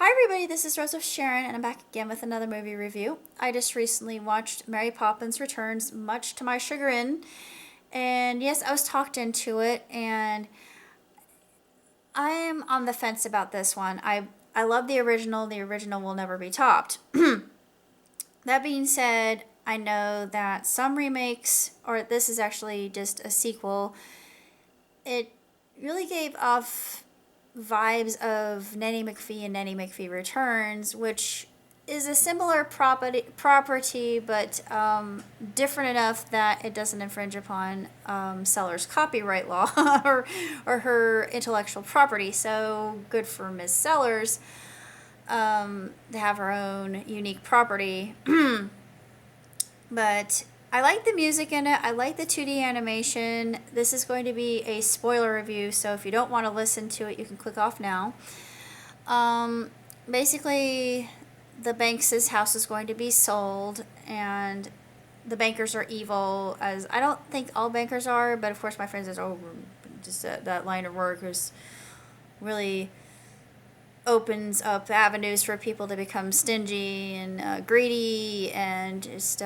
Hi, everybody, this is Rose of Sharon, and I'm back again with another movie review. I just recently watched Mary Poppins Returns, much to my chagrin. And yes, I was talked into it, and I am on the fence about this one. I love the original will never be topped. That being said, I know that some remakes, or this is actually just a sequel, it really gave off vibes of Nanny McPhee and Nanny McPhee Returns, which is a similar property but different enough that it doesn't infringe upon Seller's copyright law or her intellectual property. So good for Ms. Sellers to have her own unique property. But I like the music in it. I like the 2D animation. This is going to be a spoiler review, so if you don't want to listen to it, you can click off now. Basically, the Banks' house is going to be sold, and the bankers are evil, as I don't think all bankers are, but of course my friend says, oh, just that line of work is really opens up avenues for people to become stingy and greedy and just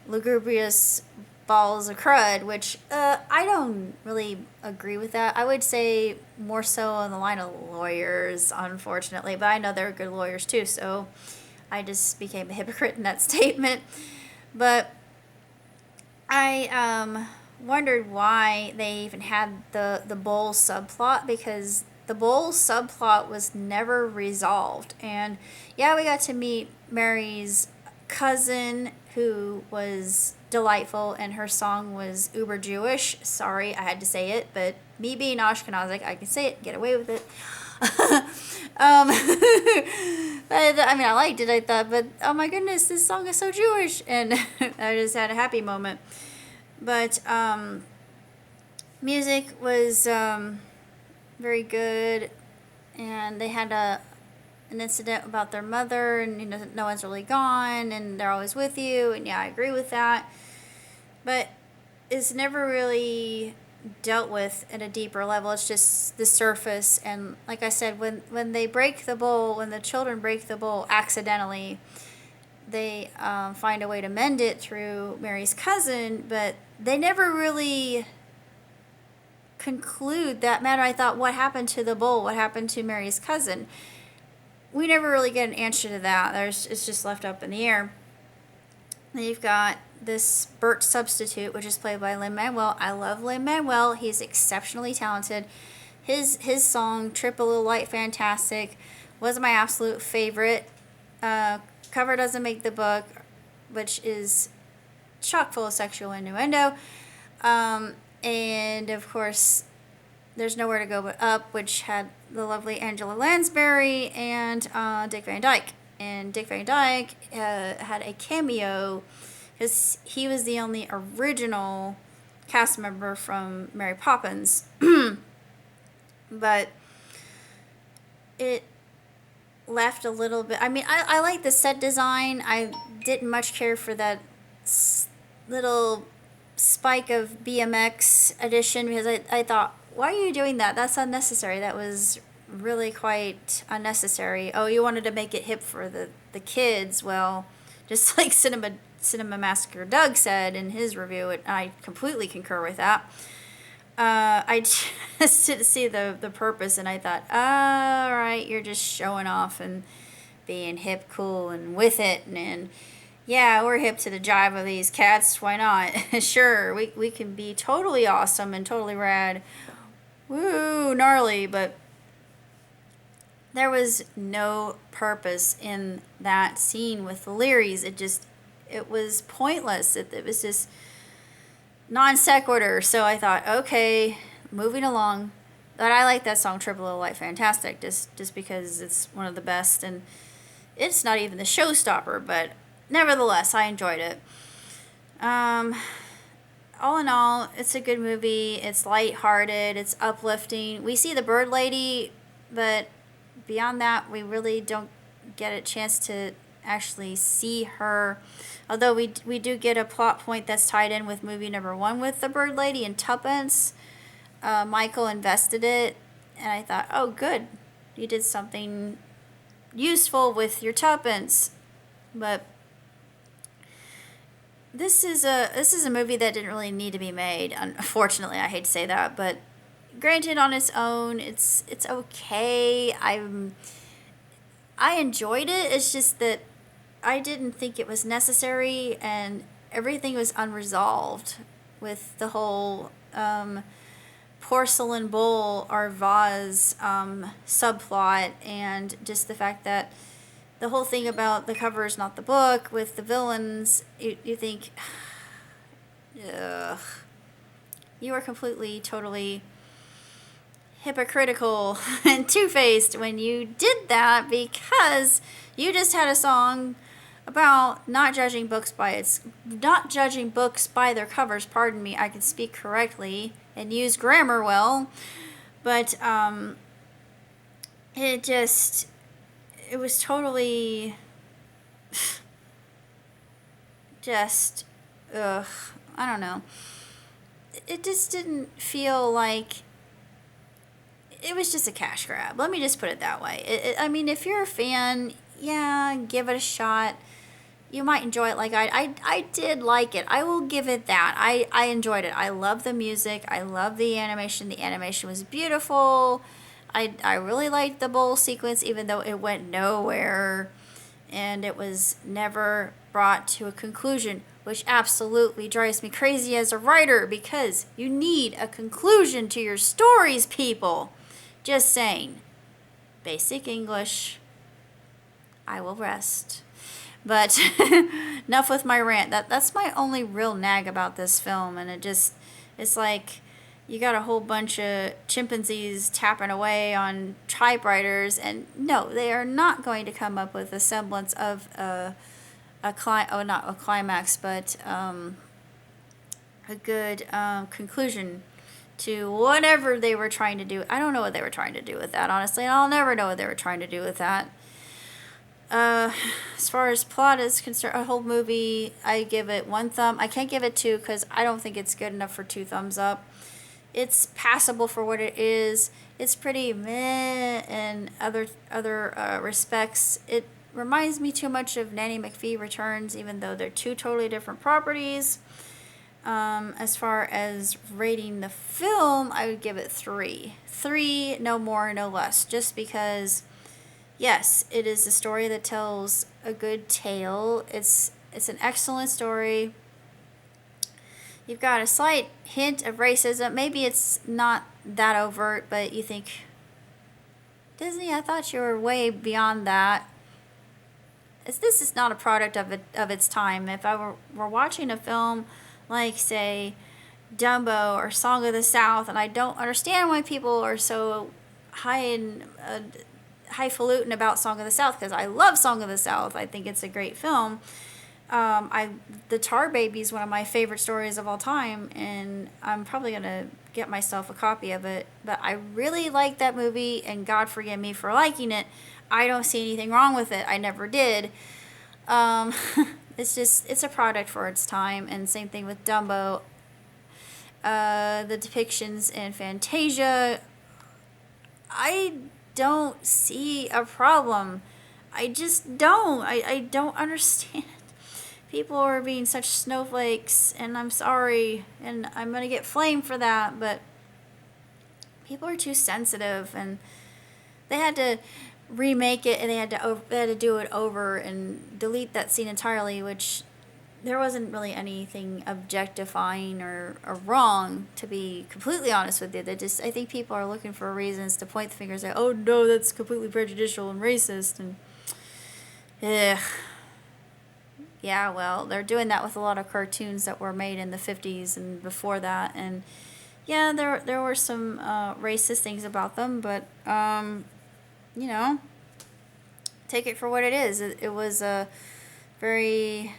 lugubrious balls of crud, which I don't really agree with that. I would say more so on the line of lawyers, unfortunately, but I know they're good lawyers too, so I just became a hypocrite in that statement. But I wondered why they even had the bowl subplot, because the bowl subplot was never resolved. And yeah, we got to meet Mary's cousin, who was delightful, and her song was uber Jewish. Sorry, I had to say it, but me being Ashkenazic, I can say it, get away with it. But I mean, I liked it, I thought, but oh my goodness, this song is so Jewish, and I just had a happy moment. But music was very good, and they had an incident about their mother, and no one's really gone, and they're always with you, and yeah, I agree with that. But it's never really dealt with at a deeper level. It's just the surface, and like I said, when they break the bowl, when the children break the bowl accidentally, they find a way to mend it through Mary's cousin, but they never really conclude that matter. I thought, what happened to the bowl? What happened to Mary's cousin? We never really get an answer to that. It's just left up in the air. Then you've got this Bert substitute, which is played by Lin-Manuel. I love Lin-Manuel. He's exceptionally talented. His song, Trip a Little Light Fantastic, was my absolute favorite. Cover Doesn't Make the Book, which is chock full of sexual innuendo. And of course, There's Nowhere to Go But Up, which had the lovely Angela Lansbury and Dick Van Dyke. And Dick Van Dyke had a cameo because he was the only original cast member from Mary Poppins. But it left a little bit. I mean, I like the set design. I didn't much care for that little spike of BMX edition, because I thought, why are you doing that? That's unnecessary. That was really quite unnecessary. Oh, you wanted to make it hip for the kids. Well, just like Cinema Massacre Doug said in his review, and I completely concur with that. I just didn't see the purpose, and I thought, all right, you're just showing off and being hip, cool, and with it, and yeah, we're hip to the jive of these cats. Why not? Sure, we can be totally awesome and totally rad. Woo, gnarly, but there was no purpose in that scene with the Learys. It was pointless. It was just non sequitur. So I thought, okay, moving along. But I like that song, Triple O Light Fantastic, just because it's one of the best, and it's not even the showstopper, but nevertheless, I enjoyed it. All in all, it's a good movie. It's lighthearted. It's uplifting. We see the bird lady, but beyond that, we really don't get a chance to actually see her. Although we do get a plot point that's tied in with movie number 1 with the bird lady and tuppence. Michael invested it, and I thought, oh, good. You did something useful with your tuppence. But this is a movie that didn't really need to be made. Unfortunately, I hate to say that, but granted, on its own, it's okay. I enjoyed it. It's just that I didn't think it was necessary, and everything was unresolved with the whole porcelain bowl or vase subplot, and just the fact that the whole thing about the cover is not the book with the villains. You think, ugh, you are completely, totally hypocritical and two-faced when you did that, because you just had a song about not judging books by their covers. Pardon me, I can speak correctly and use grammar well, but it just, it was totally just, ugh, I don't know. It just didn't feel like, it was just a cash grab. Let me just put it that way. I mean, if you're a fan, yeah, give it a shot. You might enjoy it like I did like it. I will give it that. I enjoyed it. I love the music. I love the animation. The animation was beautiful. I really liked the bowl sequence, even though it went nowhere and it was never brought to a conclusion, which absolutely drives me crazy as a writer, because you need a conclusion to your stories, people. Just saying. Basic English. I will rest. But enough with my rant. That's my only real nag about this film, and it's like you got a whole bunch of chimpanzees tapping away on typewriters, and no, they are not going to come up with a semblance of not a climax, but a good conclusion to whatever they were trying to do. I don't know what they were trying to do with that, honestly, and I'll never know what they were trying to do with that. As far as plot is concerned, a whole movie, I give it 1 thumb. I can't give it 2 because I don't think it's good enough for 2 thumbs up. It's passable for what it is. It's pretty meh in other respects. It reminds me too much of Nanny McPhee Returns, even though they're 2 totally different properties. As far as rating the film, I would give it 3. 3, no more, no less. Just because, yes, it is a story that tells a good tale. It's an excellent story. You've got a slight hint of racism. Maybe it's not that overt, but you think, Disney, I thought you were way beyond that. This is not a product of its time. If I were watching a film like, say, Dumbo or Song of the South, and I don't understand why people are so highfalutin about Song of the South, because I love Song of the South. I think it's a great film. The Tar Baby is one of my favorite stories of all time, and I'm probably gonna get myself a copy of it. But I really like that movie, and God forgive me for liking it. I don't see anything wrong with it. I never did. It's a product for its time, and same thing with Dumbo. The depictions in Fantasia, I don't see a problem. I just don't. I don't understand. People are being such snowflakes, and I'm sorry, and I'm gonna get flamed for that, but people are too sensitive, and they had to remake it, and they had to do it over and delete that scene entirely, which there wasn't really anything objectifying or wrong, to be completely honest with you. I think people are looking for reasons to point the fingers at, oh no, that's completely prejudicial and racist, and yeah, well, they're doing that with a lot of cartoons that were made in the 50s and before that, and yeah, there were some racist things about them, but take it for what it is. It was a very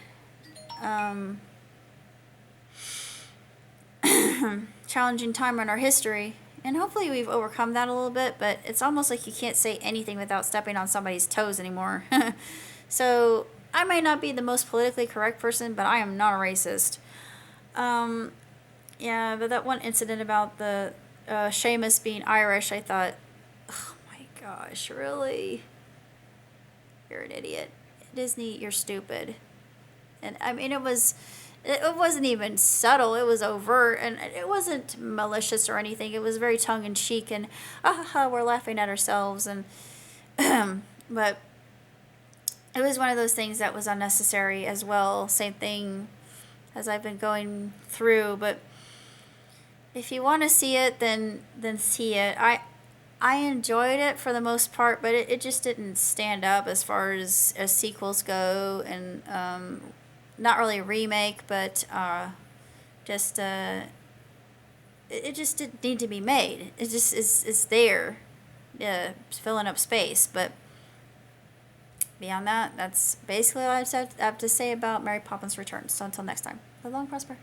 challenging time in our history, and hopefully we've overcome that a little bit, but it's almost like you can't say anything without stepping on somebody's toes anymore. So I might not be the most politically correct person, but I am not a racist. Yeah, but that one incident about the Seamus being Irish, I thought, oh my gosh, really? idiot. Disney, you're stupid. And I mean, it wasn't even subtle. It was overt, and it wasn't malicious or anything. It was very tongue in cheek, and we're laughing at ourselves. And but it was one of those things that was unnecessary as well. Same thing as I've been going through. But if you want to see it, then see it. I enjoyed it for the most part, but it just didn't stand up as far as sequels go, and not really a remake, but just it just didn't need to be made. It just is there, filling up space. But beyond that, that's basically all I have to say about Mary Poppins Returns. So until next time, live long, prosper.